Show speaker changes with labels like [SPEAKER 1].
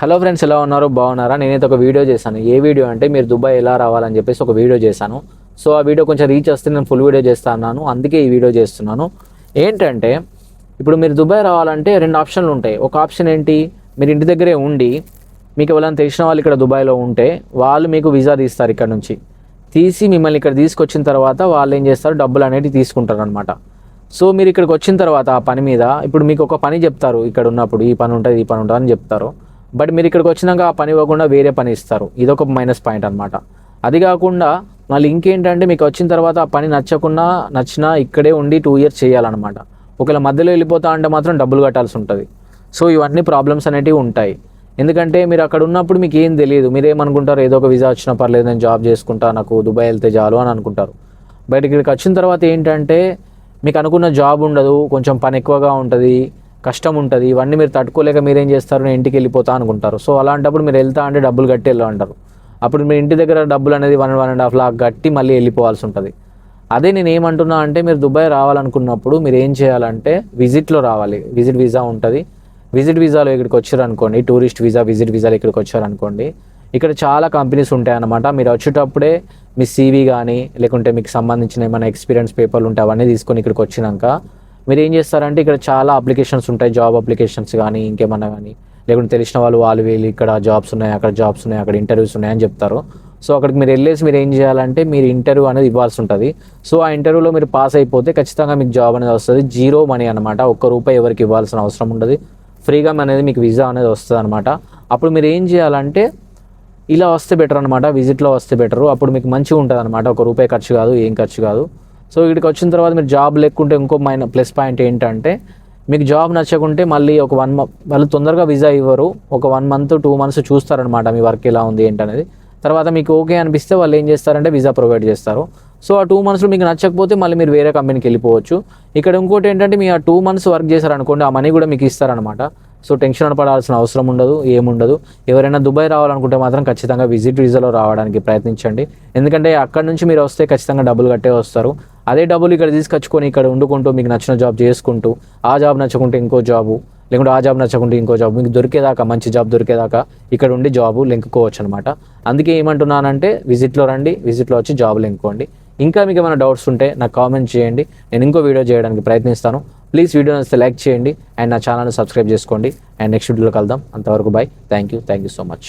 [SPEAKER 1] Hello friends, ఎలా ఉన్నారు? బాగున్నారా? నేనైతే ఒక వీడియో చేశాను. ఏ వీడియో అంటే మీరు దుబాయ్ ఎలా రావాలని చెప్పేసి ఒక వీడియో చేశాను. సో ఆ వీడియో కొంచెం రీచ్ వస్తే నేను ఫుల్ వీడియో చేస్తాను, అందుకే ఈ వీడియో చేస్తున్నాను. ఏంటంటే ఇప్పుడు మీరు దుబాయ్ రావాలంటే రెండు ఆప్షన్లు ఉంటాయి. ఒక ఆప్షన్ ఏంటి, మీరు ఇంటి దగ్గరే ఉండి మీకు ఎవరైనా తెలిసిన వాళ్ళు ఇక్కడ దుబాయ్లో ఉంటే వాళ్ళు మీకు వీసా తీస్తారు. ఇక్కడ నుంచి తీసి మిమ్మల్ని ఇక్కడ తీసుకొచ్చిన తర్వాత వాళ్ళు ఏం చేస్తారు, డబ్బులు అనేవి తీసుకుంటారు అనమాట. సో మీరు ఇక్కడికి వచ్చిన తర్వాత ఆ పని మీద ఇప్పుడు మీకు ఒక పని చెప్తారు, ఇక్కడ ఉన్నప్పుడు ఈ పని ఉంటుంది ఈ పని ఉంటుంది అని చెప్తారు. బట్ మీరు ఇక్కడికి వచ్చినాక ఆ పని ఇవ్వకుండా వేరే పని ఇస్తారు. ఇదొక మైనస్ పాయింట్ అనమాట. అది కాకుండా మళ్ళీ ఇంకేంటంటే మీకు వచ్చిన తర్వాత ఆ పని నచ్చినా ఇక్కడే ఉండి 2 years చేయాలన్నమాట. ఒకవేళ మధ్యలో వెళ్ళిపోతా అంటే మాత్రం డబ్బులు కట్టాల్సి ఉంటుంది. సో ఇవన్నీ ప్రాబ్లమ్స్ అనేటివి ఉంటాయి. ఎందుకంటే మీరు అక్కడ ఉన్నప్పుడు మీకు ఏం తెలియదు. మీరేమనుకుంటారు, ఏదో ఒక వీసా వచ్చినా పర్లేదు, నేను జాబ్ చేసుకుంటా, నాకు దుబాయ్ వెళ్తే చాలు అని అనుకుంటారు. బట్ ఇక్కడికి వచ్చిన తర్వాత ఏంటంటే మీకు అనుకున్న జాబ్ ఉండదు, కొంచెం పని ఎక్కువగా ఉంటుంది, కష్టం ఉంటుంది. ఇవన్నీ మీరు తట్టుకోలేక మీరేం చేస్తారు, నేను ఇంటికి వెళ్ళిపోతా అనుకుంటారు. సో అలాంటప్పుడు మీరు వెళ్తా అంటే డబ్బులు కట్టి వెళ్ళంటారు. అప్పుడు మీరు ఇంటి దగ్గర డబ్బులు అనేది 1.5 lakh కట్టి మళ్ళీ వెళ్ళిపోవాల్సి ఉంటుంది. అదే నేను ఏమంటున్నా అంటే మీరు దుబాయ్ రావాలనుకున్నప్పుడు మీరు ఏం చేయాలంటే విజిట్లో రావాలి. విజిట్ వీసా ఉంటుంది. విజిట్ వీసాలో ఇక్కడికి వచ్చారనుకోండి, టూరిస్ట్ వీసా, విజిట్ వీసాలో ఇక్కడికి వచ్చారనుకోండి, ఇక్కడ చాలా కంపెనీస్ ఉంటాయన్నమాట. మీరు వచ్చేటప్పుడే మీ CV కానీ లేకుంటే మీకు సంబంధించిన ఏమైనా ఎక్స్పీరియన్స్ పేపర్లు ఉంటే అవన్నీ తీసుకొని ఇక్కడికి వచ్చినాక మీరు ఏం చేస్తారంటే ఇక్కడ చాలా అప్లికేషన్స్ ఉంటాయి, జాబ్ అప్లికేషన్స్ కానీ ఇంకేమన్నా కానీ, లేకుంటే తెలిసిన వాళ్ళు వీళ్ళు ఇక్కడ జాబ్స్ ఉన్నాయి, అక్కడ జాబ్స్ ఉన్నాయి, అక్కడ ఇంటర్వ్యూస్ ఉన్నాయని చెప్తారు. సో అక్కడికి మీరు వెళ్ళేసి మీరు ఏం చేయాలంటే మీరు ఇంటర్వ్యూ అనేది ఇవ్వాల్సి ఉంటుంది. సో ఆ ఇంటర్వ్యూలో మీరు పాస్ అయిపోతే ఖచ్చితంగా మీకు జాబ్ అనేది వస్తుంది. జీరో మనీ అనమాట. ₹1 ఎవరికి ఇవ్వాల్సిన అవసరం ఉండదు. ఫ్రీగా అనేది మీకు వీసా అనేది వస్తుంది అనమాట. అప్పుడు మీరు ఏం చేయాలంటే ఇలా వస్తే బెటర్ అనమాట, విజిట్లో వస్తే బెటరు. అప్పుడు మీకు మంచిగా ఉంటుంది అనమాట. ₹1 ఖర్చు కాదు, ఏం ఖర్చు కాదు. సో ఇక్కడికి వచ్చిన తర్వాత మీరు జాబ్ లేకుంటే ఇంకో ప్లస్ పాయింట్ ఏంటంటే మీకు జాబ్ నచ్చకుంటే మళ్ళీ ఒక 1 month వాళ్ళు తొందరగా వీసా ఇవ్వరు. ఒక 1 month 2 months చూస్తారనమాట మీ వర్క్ ఎలా ఉంది ఏంటనేది. తర్వాత మీకు ఓకే అనిపిస్తే వాళ్ళు ఏం చేస్తారంటే వీసా ప్రొవైడ్ చేస్తారు. సో ఆ 2 monthsలో మీకు నచ్చకపోతే మళ్ళీ మీరు వేరే కంపెనీకి వెళ్ళిపోవచ్చు. ఇక్కడ ఇంకోటి ఏంటంటే మీ ఆ 2 months వర్క్ చేశారనుకోండి, ఆ మనీ కూడా మీకు ఇస్తారనమాట. సో టెన్షన్ పడాల్సిన అవసరం ఉండదు, ఏముండదు. ఎవరైనా దుబాయ్ రావాలనుకుంటే మాత్రం ఖచ్చితంగా విజిట్ వీసాలో రావడానికి ప్రయత్నించండి. ఎందుకంటే అక్కడ నుంచి మీరు వస్తే ఖచ్చితంగా డబ్బులు కట్టే వస్తారు. అదే డబ్బులు ఇక్కడ తీసుకొచ్చుకొని ఇక్కడ వండుకుంటూ మీకు నచ్చిన జాబ్ చేసుకుంటూ, ఆ జాబ్ నచ్చకుంటే ఇంకో జాబు, లేకుంటే ఆ జాబ్ నచ్చకుంటే ఇంకో జాబ్, మీకు దొరికేదాకా, మంచి జాబ్ దొరికేదాకా ఇక్కడ ఉండి జాబు లెంకుకోవచ్చు అనమాట. అందుకే ఏమంటున్నానంటే విజిట్లో రండి, విజిట్లో వచ్చి జాబులు లెంకుకోండి. ఇంకా మీకు ఏమైనా డౌట్స్ ఉంటే నాకు కామెంట్ చేయండి, నేను ఇంకో వీడియో చేయడానికి ప్రయత్నిస్తాను. ప్లీజ్ వీడియో నచ్చితే లైక్ చేయండి అండ్ నా ఛానల్ని సబ్స్క్రైబ్ చేసుకోండి. అండ్ నెక్స్ట్ వీడియోలో కలుద్దాం. అంతవరకు by. Thank you so much.